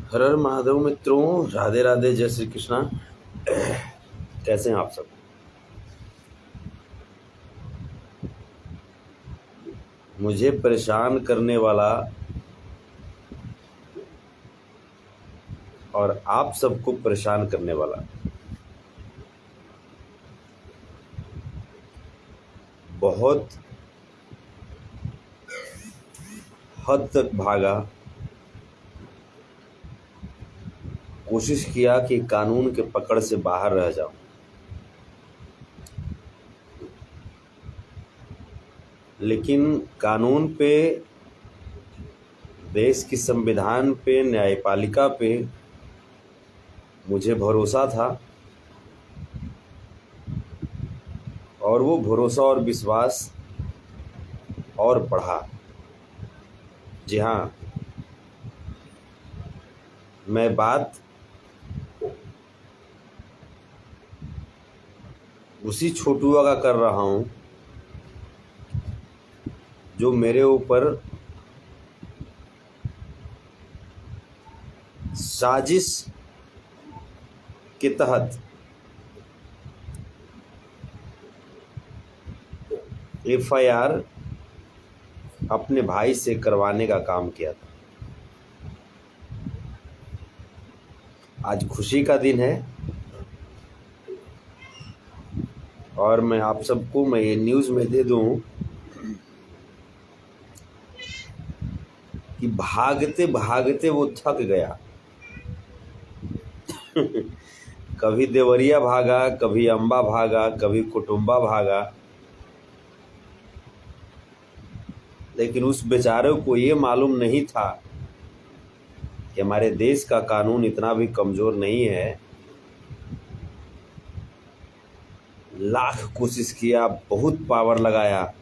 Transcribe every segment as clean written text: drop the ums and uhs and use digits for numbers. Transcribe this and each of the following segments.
हर हर महादेव मित्रों, राधे राधे, जय श्री कृष्णा। कैसे हैं आप सब? मुझे परेशान करने वाला और आप सबको परेशान करने वाला बहुत हद तक भागा, कोशिश किया कि कानून के पकड़ से बाहर रह जाऊं, लेकिन कानून पे, देश की संविधान पे, न्यायपालिका पे मुझे भरोसा था और वो भरोसा और विश्वास और बढ़ा। जी हाँ, मैं बात उसी छोटुआ का कर रहा हूं जो मेरे ऊपर साजिश के तहत एफआईआर अपने भाई से करवाने का काम किया था। आज खुशी का दिन है और मैं आप सबको ये न्यूज़ में दे दूं कि भागते भागते वो थक गया। कभी देवरिया भागा, कभी अम्बा भागा, कभी कुटुंबा भागा, लेकिन उस बेचारे को ये मालूम नहीं था कि हमारे देश का कानून इतना भी कमज़ोर नहीं है। लाख कोशिश किया, बहुत पावर लगाया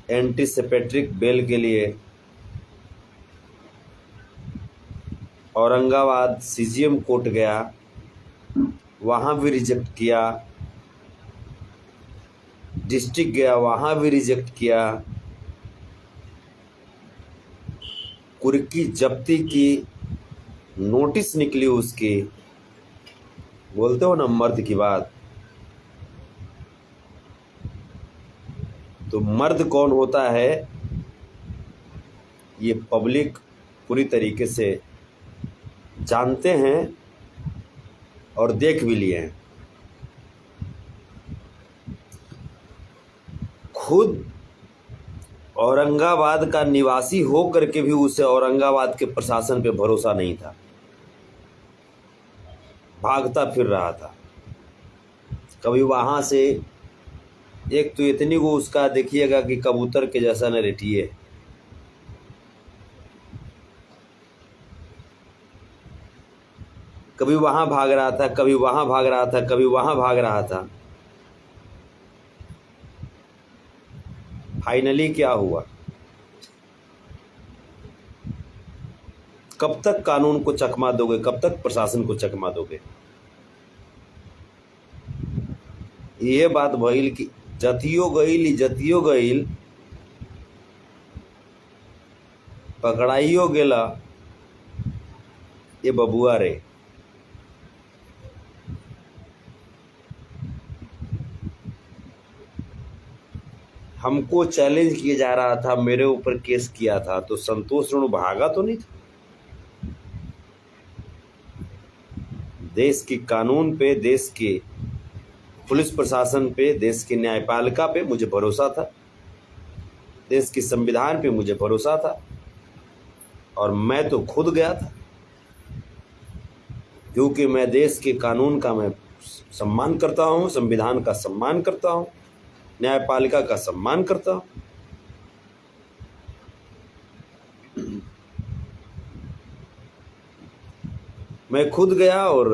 एंटीसेपेट्रिक बेल के लिए। औरंगाबाद सीजीएम कोर्ट गया, वहाँ भी रिजेक्ट किया। डिस्ट्रिक्ट गया, वहाँ भी रिजेक्ट किया। कुर्की जब्ती की नोटिस निकली उसकी। बोलते हो ना मर्द की बात, तो मर्द कौन होता है ये पब्लिक पूरी तरीके से जानते हैं और देख भी लिए हैं। खुद औरंगाबाद का निवासी हो करके भी उसे औरंगाबाद के प्रशासन पे भरोसा नहीं था, भागता फिर रहा था। कभी वहां से, एक तो इतनी को उसका देखिएगा कि कबूतर के जैसा न रेटिए, कभी वहां भाग रहा था, कभी वहां भाग रहा था, कभी वहां भाग रहा था। फाइनली क्या हुआ? कब तक कानून को चकमा दोगे? कब तक प्रशासन को चकमा दोगे? ये बात भइल कि जतियो गईल पकड़ाइयो गेला ये बबुआ रे। हमको चैलेंज किया जा रहा था, मेरे ऊपर केस किया था, तो संतोष रेणु भागा तो नहीं था। देश के कानून पे, देश के पुलिस प्रशासन पे, देश की न्यायपालिका पे मुझे भरोसा था, देश के संविधान पे मुझे भरोसा था, और मैं तो खुद गया था, क्योंकि मैं देश के कानून का मैं सम्मान करता हूँ, संविधान का सम्मान करता हूँ, न्यायपालिका का सम्मान करता हूँ। मैं खुद गया और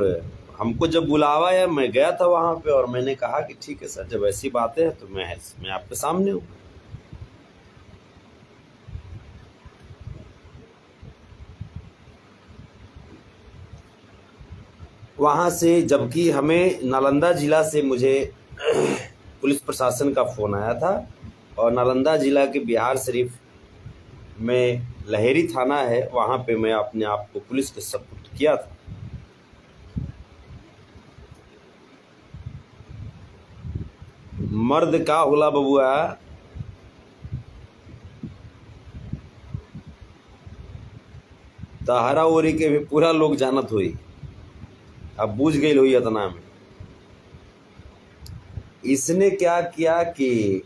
हमको जब बुलावा है, मैं गया था वहां पे और मैंने कहा कि ठीक है सर, जब ऐसी बातें हैं तो मैं आपके सामने हूँ। वहां से, जबकि हमें नालंदा जिला से मुझे पुलिस प्रशासन का फ़ोन आया था, और नालंदा जिला के बिहार शरीफ में लहेरी थाना है, वहाँ पे मैं अपने आप को पुलिस के सपुर्द किया था। मर्द का होला बबुआ, तहरा ओरी के भी पूरा लोग जानत हुई, अब बूझ गई हुई इतना में। इसने क्या किया कि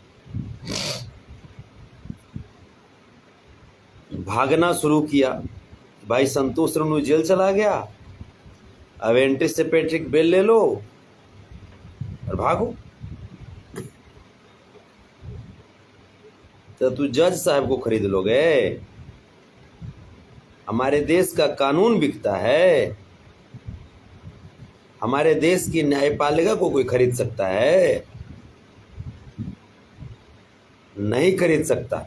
भागना शुरू किया। भाई संतोष रेणु जेल चला गया, अब एंटीसिपेट्रिक बेल ले लो और भागो। तो तू जज साहब को खरीद लोगे? हमारे देश का कानून बिकता है? हमारे देश की न्यायपालिका को कोई खरीद सकता है? नहीं खरीद सकता।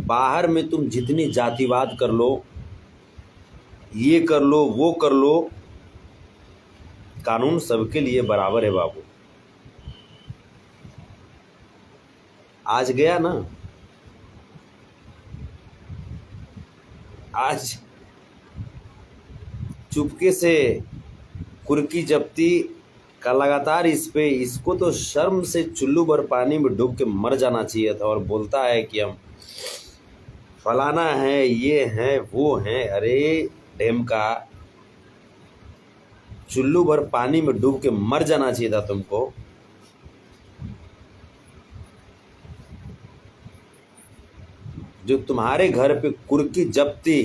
बाहर में तुम जितनी जातिवाद कर लो, ये कर लो, वो कर लो, कानून सबके लिए बराबर है बाबू। आज गया ना, आज चुपके से कुर्की जब्ती का लगातार इसको तो शर्म से चुल्लू भर पानी में डूब के मर जाना चाहिए था। और बोलता है कि हम फलाना है, ये है, वो है। अरे डेम का, चुल्लू भर पानी में डूब के मर जाना चाहिए था तुमको। जो तुम्हारे घर पे कुर्की जब्ती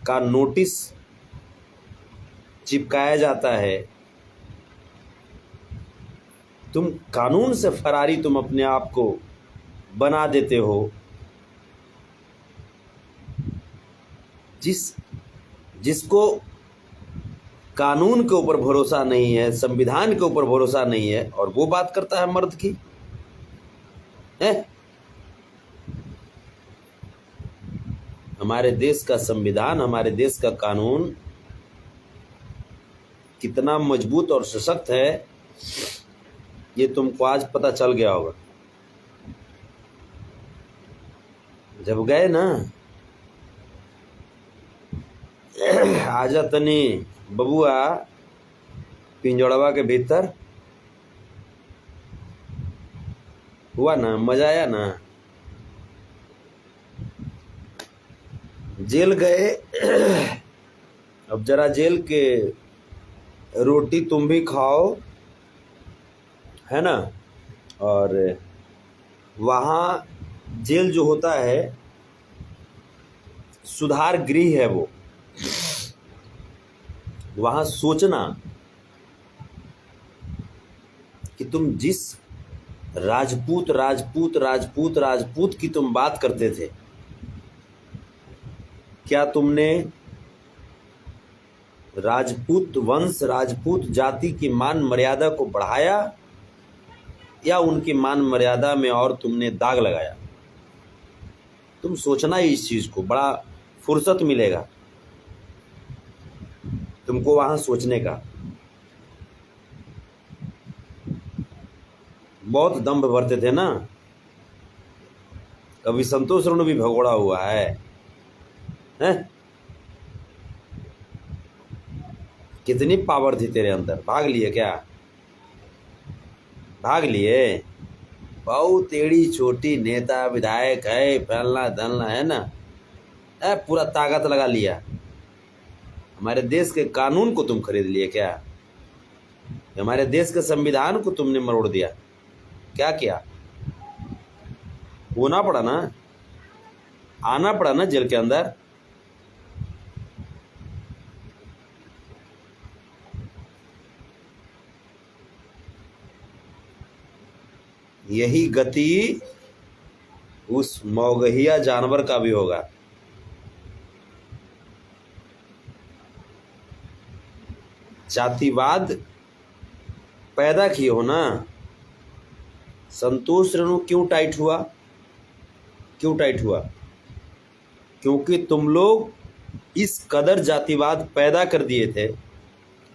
का नोटिस चिपकाया जाता है, तुम कानून से फरारी तुम अपने आप को बना देते हो। जिसको कानून के ऊपर भरोसा नहीं है, संविधान के ऊपर भरोसा नहीं है, और वो बात करता है मर्द की है। हमारे देश का संविधान, हमारे देश का कानून कितना मजबूत और सशक्त है, ये तुमको आज पता चल गया होगा। जब गए ना, आजा तनी बबुआ पिंजौड़वा के भीतर, हुआ ना, मजा आया ना। जेल गए, अब जरा जेल के रोटी तुम भी खाओ, है ना। और वहाँ जेल जो होता है, सुधार गृह है वो। वहाँ सोचना कि तुम जिस राजपूत राजपूत राजपूत राजपूत की तुम बात करते थे, क्या तुमने राजपूत वंश, राजपूत जाति की मान मर्यादा को बढ़ाया, या उनकी मान मर्यादा में और तुमने दाग लगाया? तुम सोचना ही इस चीज को, बड़ा फुर्सत मिलेगा तुमको वहां सोचने का। बहुत दम्भ भरते थे ना। कभी संतोष रेणु भी भगोड़ा हुआ है, हैं? कितनी पावर थी तेरे अंदर, भाग लिए क्या? भाग लिए? बहुत टेढ़ी छोटी नेता विधायक है, फैलना धलना, है ना, पूरा ताकत लगा लिया। हमारे देश के कानून को तुम खरीद लिए क्या? हमारे देश के संविधान को तुमने मरोड़ दिया। क्या किया? होना पड़ा ना, आना पड़ा ना जेल के अंदर। यही गति उस मौगहिया जानवर का भी होगा। जातिवाद पैदा किए हो ना। संतोष रेणु क्यों टाइट हुआ? क्यों टाइट हुआ? क्योंकि तुम लोग इस कदर जातिवाद पैदा कर दिए थे,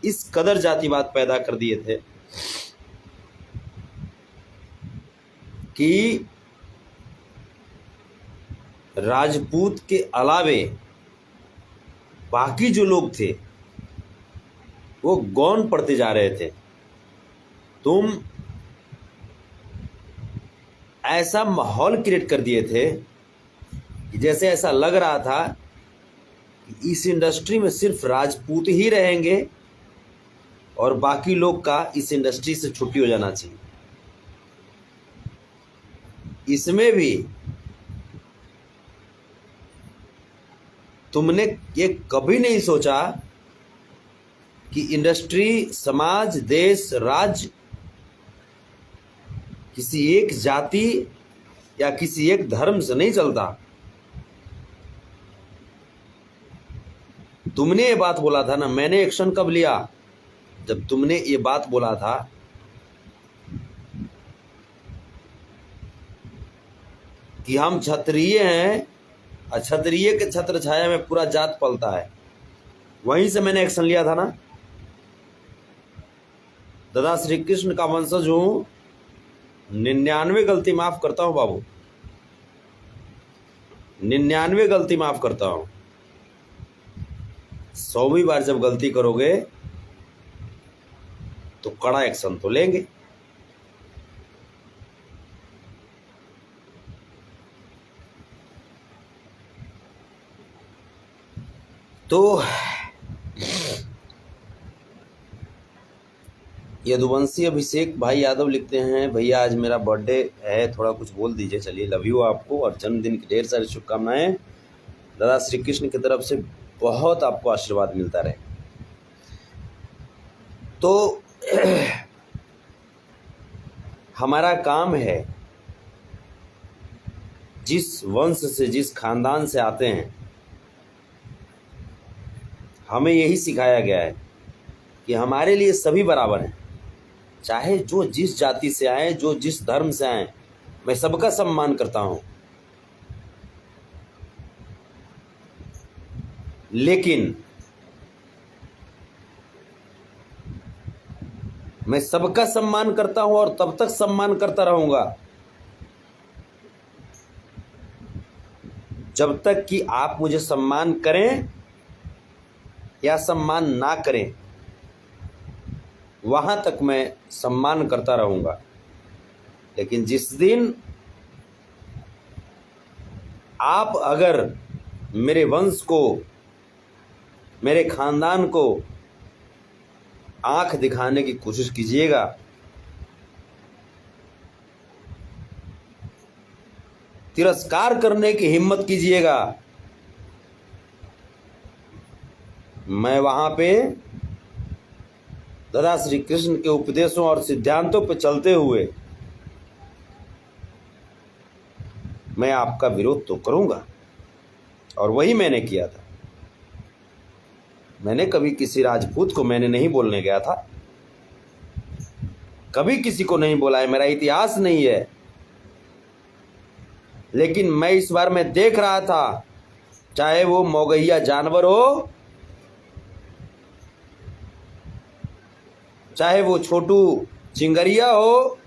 इस कदर जातिवाद पैदा कर दिए थे कि राजपूत के अलावे बाकी जो लोग थे वो गौण पड़ते जा रहे थे। तुम ऐसा माहौल क्रिएट कर दिए थे कि जैसे ऐसा लग रहा था कि इस इंडस्ट्री में सिर्फ राजपूत ही रहेंगे और बाकी लोग का इस इंडस्ट्री से छुट्टी हो जाना चाहिए। इसमें भी तुमने ये कभी नहीं सोचा कि इंडस्ट्री, समाज, देश, राज्य किसी एक जाति या किसी एक धर्म से नहीं चलता। तुमने ये बात बोला था ना, मैंने एक्शन कब लिया? जब तुमने ये बात बोला था कि हम क्षत्रिय हैं और क्षत्रिय के छत्र छाया में पूरा जात पलता है, वहीं से मैंने एक्शन लिया था ना। दादा श्री कृष्ण का वंशज हूं, 99 गलती माफ करता हूं बाबू, 99 गलती माफ करता हूं। 100वीं बार जब गलती करोगे तो कड़ा एक्शन तो लेंगे। तो यदुवंशी अभिषेक भाई यादव लिखते हैं, भैया आज मेरा बर्थडे है, थोड़ा कुछ बोल दीजिए। चलिए, लव यू आपको और जन्मदिन की ढेर सारी शुभकामनाएं। दादा श्री कृष्ण की तरफ से बहुत आपको आशीर्वाद मिलता रहे। तो हमारा काम है, जिस वंश से, जिस खानदान से आते हैं, हमें यही सिखाया गया है कि हमारे लिए सभी बराबर हैं। चाहे जो जिस जाति से आए, जो जिस धर्म से आए, मैं सबका सम्मान करता हूं। लेकिन मैं सबका सम्मान करता हूं और तब तक सम्मान करता रहूंगा जब तक कि आप मुझे सम्मान करें या सम्मान ना करें, वहां तक मैं सम्मान करता रहूंगा। लेकिन जिस दिन आप अगर मेरे वंश को, मेरे खानदान को आंख दिखाने की कोशिश कीजिएगा, तिरस्कार करने की हिम्मत कीजिएगा, मैं वहां पे दादा श्री कृष्ण के उपदेशों और सिद्धांतों पर चलते हुए मैं आपका विरोध तो करूंगा। और वही मैंने किया था। मैंने कभी किसी राजपूत को मैंने नहीं बोलने गया था, कभी किसी को नहीं बोला है, मेरा इतिहास नहीं है। लेकिन मैं इस बार मैं देख रहा था, चाहे वो मौगैया जानवर हो, चाहे वो छोटू चिंगरिया हो,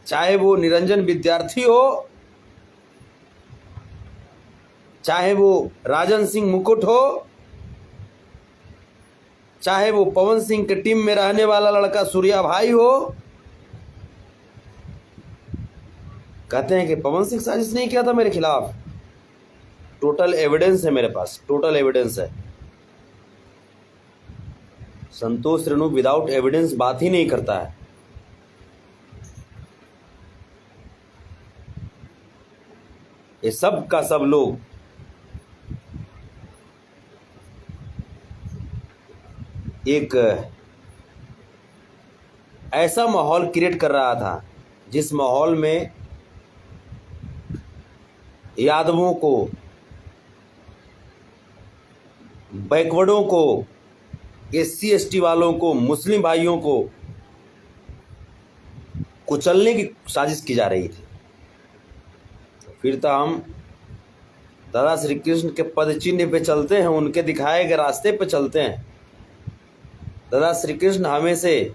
चाहे वो निरंजन विद्यार्थी हो, चाहे वो राजन सिंह मुकुट हो, चाहे वो पवन सिंह के टीम में रहने वाला लड़का सूर्या भाई हो। कहते हैं कि पवन सिंह साजिश नहीं किया था मेरे खिलाफ। टोटल एविडेंस है मेरे पास, टोटल एविडेंस है। संतोष रेणु विदाउट एविडेंस बात ही नहीं करता है। ये सब का सब लोग एक ऐसा माहौल क्रिएट कर रहा था जिस माहौल में यादवों को, बैकवर्डों को, SC ST वालों को, मुस्लिम भाइयों को कुचलने की साजिश की जा रही थी। फिर तो हम दादा श्री कृष्ण के पद चिन्ह पे चलते हैं, उनके दिखाए गए रास्ते पे चलते हैं। दादा श्री कृष्ण हमें से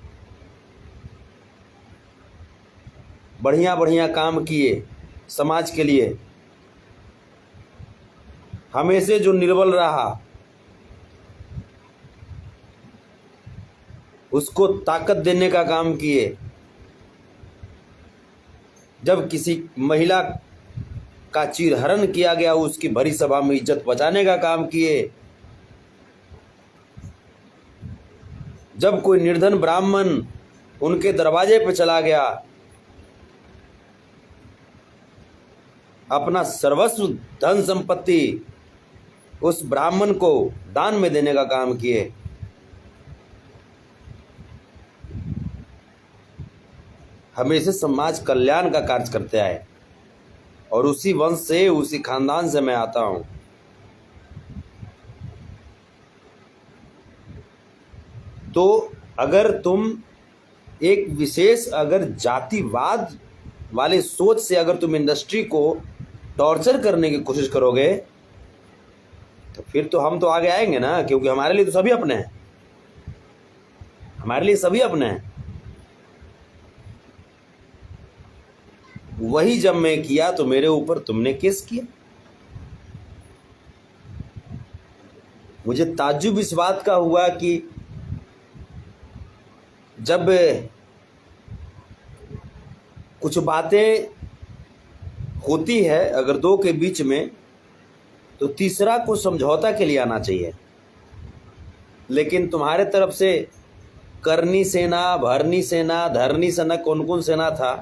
बढ़िया बढ़िया काम किए समाज के लिए, हमेशा जो निर्बल रहा उसको ताकत देने का काम किए, जब किसी महिला का चीरहरण किया गया उसकी भरी सभा में इज्जत बचाने का काम किए, जब कोई निर्धन ब्राह्मण उनके दरवाजे पर चला गया अपना सर्वस्व धन संपत्ति उस ब्राह्मण को दान में देने का काम किए। हमेशा समाज कल्याण का कार्य करते आए और उसी वंश से, उसी खानदान से मैं आता हूं। तो अगर तुम एक विशेष अगर जातिवाद वाले सोच से अगर तुम इंडस्ट्री को टॉर्चर करने की कोशिश करोगे तो फिर तो हम तो आगे आएंगे ना, क्योंकि हमारे लिए तो सभी अपने हैं, हमारे लिए सभी अपने हैं। वही जब मैं किया तो मेरे ऊपर तुमने केस किया। मुझे ताज्जुब इस बात का हुआ कि जब कुछ बातें होती है अगर दो के बीच में तो तीसरा को समझौता के लिए आना चाहिए, लेकिन तुम्हारे तरफ से करनी सेना, भरनी सेना, धरनी सेना, कौन कौन सेना था,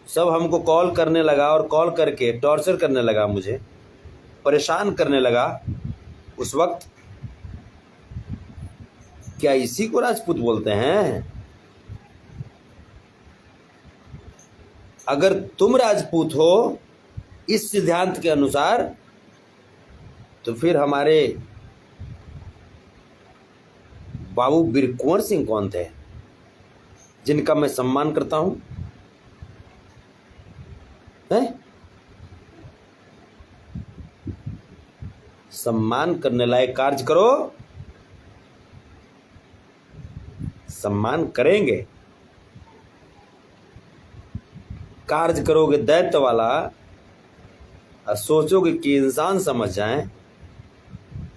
सब हमको कॉल करने लगा और कॉल करके टॉर्चर करने लगा, मुझे परेशान करने लगा। उस वक्त क्या इसी को राजपूत बोलते हैं? अगर तुम राजपूत हो इस सिद्धांत के अनुसार तो फिर हमारे बाबू वीर कुंवर सिंह कौन थे, जिनका मैं सम्मान करता हूं? सम्मान करने लायक कार्य करो, सम्मान करेंगे। कार्य करोगे दैत्य वाला और सोचोगे कि इंसान समझ जाएं,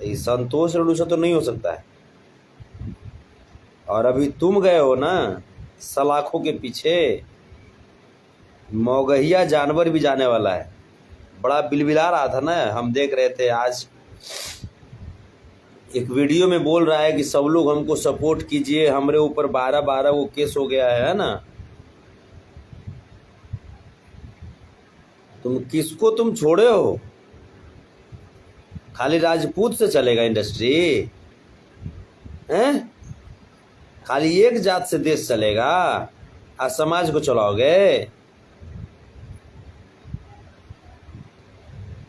ये संतोष रेणुसा तो नहीं हो सकता है। और अभी तुम गए हो ना सलाखों के पीछे, मौगहिया जानवर भी जाने वाला है। बड़ा बिलबिला रहा था ना, हम देख रहे थे आज एक वीडियो में बोल रहा है कि सब लोग हमको सपोर्ट कीजिए, हमारे ऊपर 12 वो केस हो गया है ना। तुम किसको तुम छोड़े हो? खाली राजपूत से चलेगा इंडस्ट्री हैं? खाली एक जात से देश चलेगा और समाज को चलाओगे?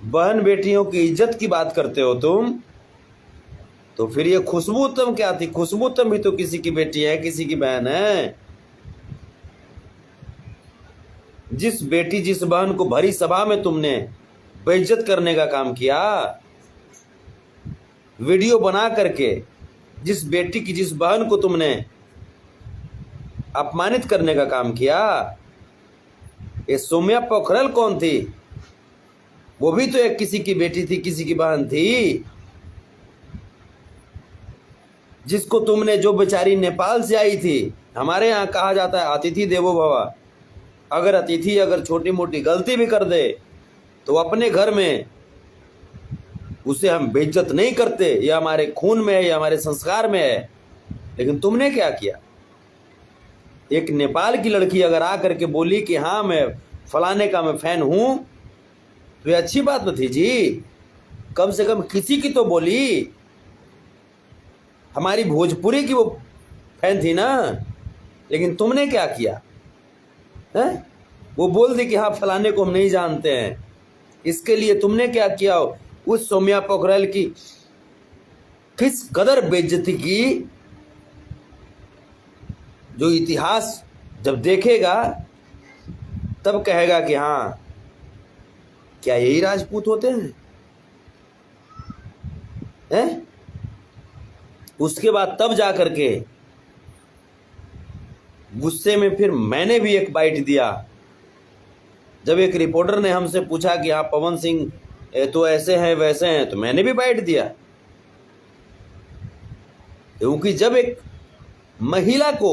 बहन बेटियों की इज्जत की बात करते हो तुम, तो फिर ये खुशबू उत्तम क्या थी? खुशबू उत्तम भी तो किसी की बेटी है, किसी की बहन है। जिस बेटी जिस बहन को भरी सभा में तुमने बेइज्जत करने का काम किया, वीडियो बना करके जिस बेटी की जिस बहन को तुमने अपमानित करने का काम किया, ये सौम्या पोखरल कौन थी? वो भी तो एक किसी की बेटी थी, किसी की बहन थी, जिसको तुमने, जो बेचारी नेपाल से आई थी। हमारे यहाँ कहा जाता है अतिथि देवो भव। अगर अतिथि अगर छोटी मोटी गलती भी कर दे तो अपने घर में उसे हम बेइज्जत नहीं करते, यह हमारे खून में है, यह हमारे संस्कार में है। लेकिन तुमने क्या किया? एक नेपाल की लड़की अगर आ करके बोली कि हाँ मैं फलाने का मैं फैन हूं, तो ये अच्छी बात न थी जी। कम से कम किसी की तो बोली। हमारी भोजपुरी की वो फैन थी ना। लेकिन तुमने क्या किया है? वो बोल दी कि हाँ फलाने को हम नहीं जानते हैं। इसके लिए तुमने क्या किया? उस सौम्या पोखरल की किस कदर बेइज्जती की, जो इतिहास जब देखेगा तब कहेगा कि हाँ क्या यही राजपूत होते हैं? हैं? उसके बाद तब जा करके गुस्से में फिर मैंने भी एक बाइट दिया जब एक रिपोर्टर ने हमसे पूछा कि हाँ पवन सिंह तो ऐसे हैं वैसे हैं, तो मैंने भी बाइट दिया, क्योंकि जब एक महिला को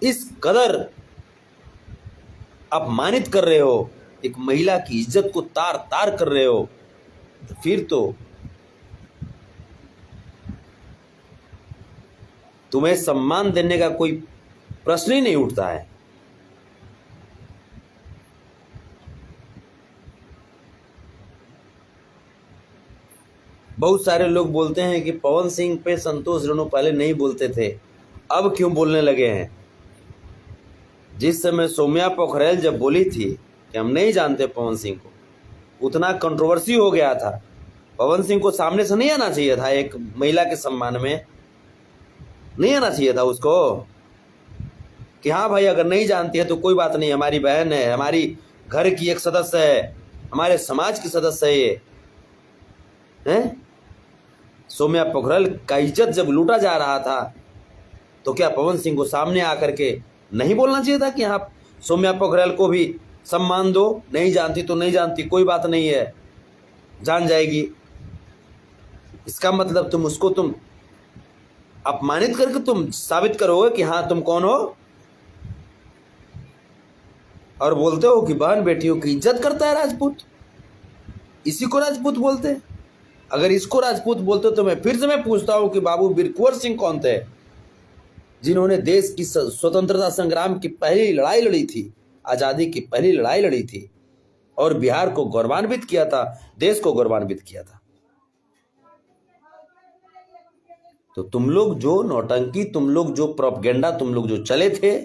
इस कदर अपमानित कर रहे हो, एक महिला की इज्जत को तार तार कर रहे हो, तो फिर तो तुम्हें सम्मान देने का कोई प्रश्न ही नहीं उठता है। बहुत सारे लोग बोलते हैं कि पवन सिंह पे संतोष रेणु पहले नहीं बोलते थे, अब क्यों बोलने लगे हैं। जिस समय सौम्या पोखरेल जब बोली थी कि हम नहीं जानते पवन सिंह को, उतना कंट्रोवर्सी हो गया था। पवन सिंह को सामने से नहीं आना चाहिए था, एक महिला के सम्मान में नहीं आना चाहिए था उसको कि हाँ भाई अगर नहीं जानती है तो कोई बात नहीं, हमारी बहन है, हमारी घर की एक सदस्य है, हमारे समाज की सदस्य है ये है। सौम्या पोखरेल का इज्जत जब लूटा जा रहा था तो क्या पवन सिंह को सामने आकर के नहीं बोलना चाहिए था कि हाँ सौम्या पोखरेल को भी सम्मान दो, नहीं जानती तो नहीं जानती, कोई बात नहीं है, जान जाएगी। इसका मतलब तुम अपमानित करके तुम साबित करोगे कि हाँ तुम कौन हो, और बोलते हो कि बहन बेटियों की इज्जत करता है राजपूत। इसी को राजपूत बोलते हैं। अगर इसको राजपूत बोलते तो मैं फिर से पूछता हूं कि बाबू वीर कुंवर सिंह कौन थे, जिन्होंने देश की स्वतंत्रता संग्राम की पहली लड़ाई लड़ी थी, आजादी की पहली लड़ाई लड़ी थी और बिहार को गौरवान्वित किया था, देश को गौरवान्वित किया था। तो तुम लोग जो नौटंकी, तुम लोग जो प्रोपगेंडा तुम लोग जो चले थे,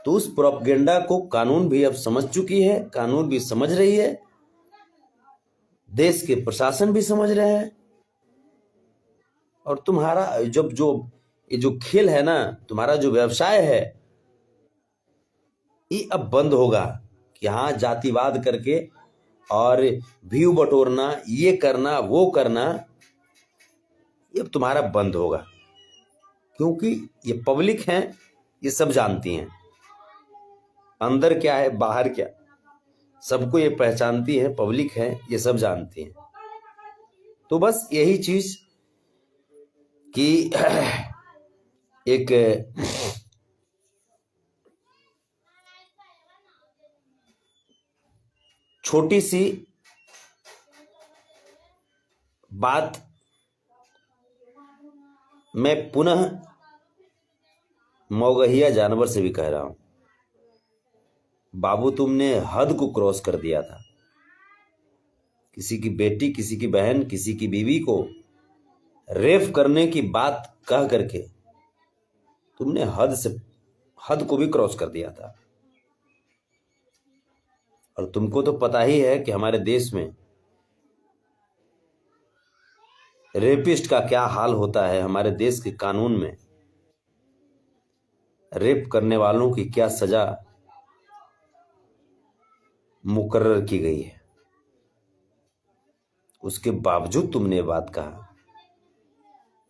तो उस प्रोपगेंडा को कानून भी अब समझ चुकी है, कानून भी समझ रही है, देश के प्रशासन भी समझ रहे हैं। और तुम्हारा ये जो खेल है ना, तुम्हारा जो व्यवसाय है, ये अब बंद होगा कि हाँ जातिवाद करके और व्यू बटोरना, ये करना वो करना, ये अब तुम्हारा बंद होगा। क्योंकि ये पब्लिक है, ये सब जानती हैं अंदर क्या है बाहर क्या, सबको ये पहचानती है, पब्लिक है, ये सब जानती हैं। तो बस यही चीज कि एक छोटी सी बात मैं पुनः मौगहिया जानवर से भी कह रहा हूं, बाबू तुमने हद को क्रॉस कर दिया था। किसी की बेटी, किसी की बहन, किसी की बीवी को रेप करने की बात कह करके तुमने हद को भी क्रॉस कर दिया था। और तुमको तो पता ही है कि हमारे देश में रेपिस्ट का क्या हाल होता है, हमारे देश के कानून में रेप करने वालों की क्या सजा मुकर्रर की गई है। उसके बावजूद तुमने ये बात कहा,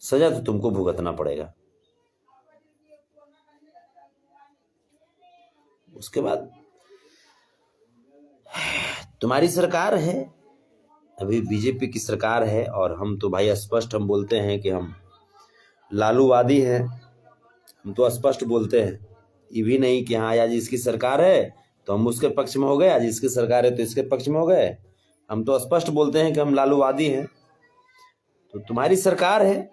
सजा तो तुमको भुगतना पड़ेगा। उसके बाद तुम्हारी सरकार है, अभी बीजेपी की सरकार है, और हम तो भाई स्पष्ट हम बोलते हैं कि हम लालूवादी हैं। हम तो स्पष्ट बोलते हैं, ये भी नहीं कि हाँ आज इसकी सरकार है तो हम उसके पक्ष में हो गए, आज इसकी सरकार है तो इसके पक्ष में हो गए। हम तो स्पष्ट बोलते हैं कि हम लालूवादी हैं। तो तुम्हारी सरकार है,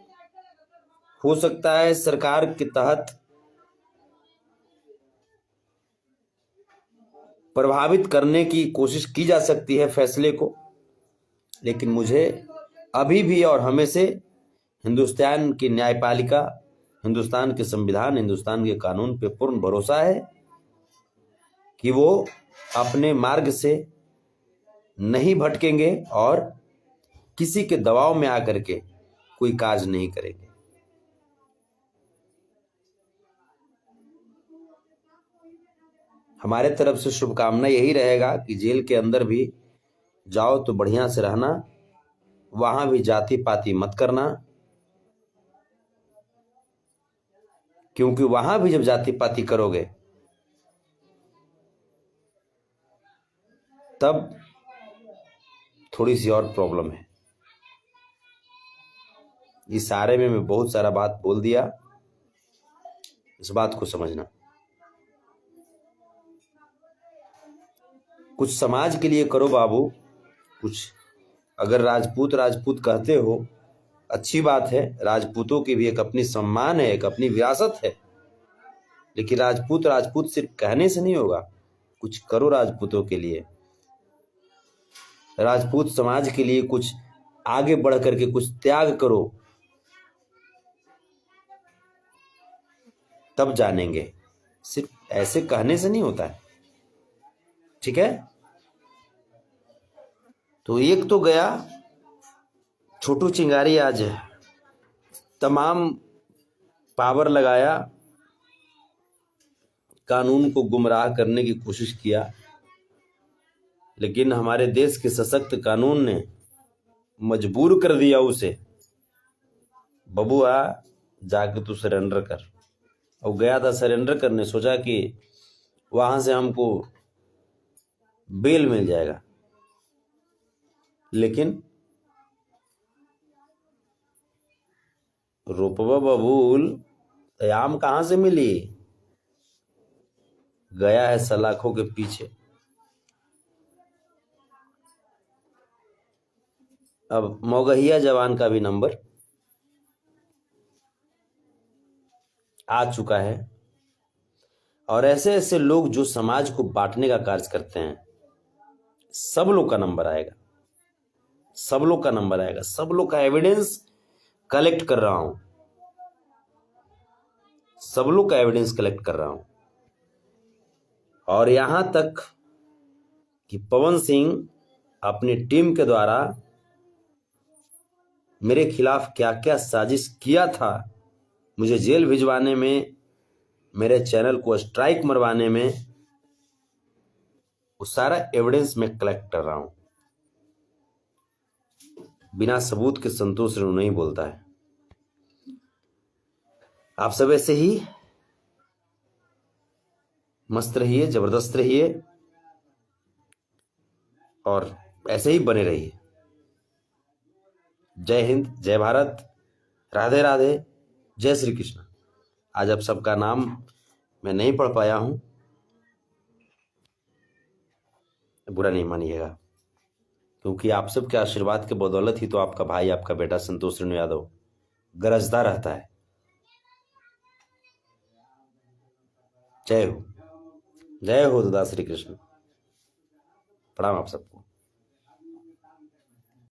हो सकता है सरकार के तहत प्रभावित करने की कोशिश की जा सकती है फैसले को, लेकिन मुझे अभी भी और हमेशा हिंदुस्तान की न्यायपालिका, हिंदुस्तान के संविधान, हिंदुस्तान के कानून पे पूर्ण भरोसा है कि वो अपने मार्ग से नहीं भटकेंगे और किसी के दबाव में आकर के कोई काज नहीं करेंगे। हमारे तरफ से शुभकामना यही रहेगा कि जेल के अंदर भी जाओ तो बढ़िया से रहना, वहां भी जाति पाति मत करना, क्योंकि वहां भी जब जाति पाति करोगे तब थोड़ी सी और प्रॉब्लम है। इस सारे में मैं बहुत सारा बात बोल दिया, इस बात को समझना। कुछ समाज के लिए करो बाबू, कुछ अगर राजपूत राजपूत कहते हो अच्छी बात है, राजपूतों की भी एक अपनी सम्मान है, एक अपनी विरासत है, लेकिन राजपूत राजपूत सिर्फ कहने से नहीं होगा, कुछ करो राजपूतों के लिए, राजपूत समाज के लिए कुछ आगे बढ़ करके कुछ त्याग करो, तब जानेंगे। सिर्फ ऐसे कहने से नहीं होता है, ठीक है। तो एक तो गया छोटू चिंगारी, आज तमाम पावर लगाया, कानून को गुमराह करने की कोशिश किया, लेकिन हमारे देश के सशक्त कानून ने मजबूर कर दिया उसे, बबुआ जाके तू सरेंडर कर। और गया था सरेंडर करने, सोचा कि वहां से हमको बेल मिल जाएगा, लेकिन रुपवा बबूल आम कहां से मिली, गया है सलाखों के पीछे। अब मौगहिया जवान का भी नंबर आ चुका है, और ऐसे ऐसे लोग जो समाज को बांटने का कार्य करते हैं, सब लोग का नंबर आएगा, सब लोग का नंबर आएगा, सब लोग का एविडेंस कलेक्ट कर रहा हूं, सब लोग का एविडेंस कलेक्ट कर रहा हूं। और यहां तक कि पवन सिंह अपनी टीम के द्वारा मेरे खिलाफ क्या क्या साजिश किया था, मुझे जेल भिजवाने में, मेरे चैनल को स्ट्राइक मरवाने में, वो सारा एविडेंस मैं कलेक्ट कर रहा हूं। बिना सबूत के संतोष रेणु नहीं बोलता है। आप सब ऐसे ही मस्त रहिए, जबरदस्त रहिए, और ऐसे ही बने रहिए। जय हिंद, जय भारत, राधे राधे, जय श्री कृष्ण। आज आप सबका नाम मैं नहीं पढ़ पाया हूं, बुरा नहीं मानिएगा, क्योंकि आप सबके आशीर्वाद के बदौलत ही तो आपका भाई, आपका बेटा संतोष रेणु यादव गरजता रहता है। जय हो, जय हो दादा श्री कृष्ण। प्रणाम आप सबको।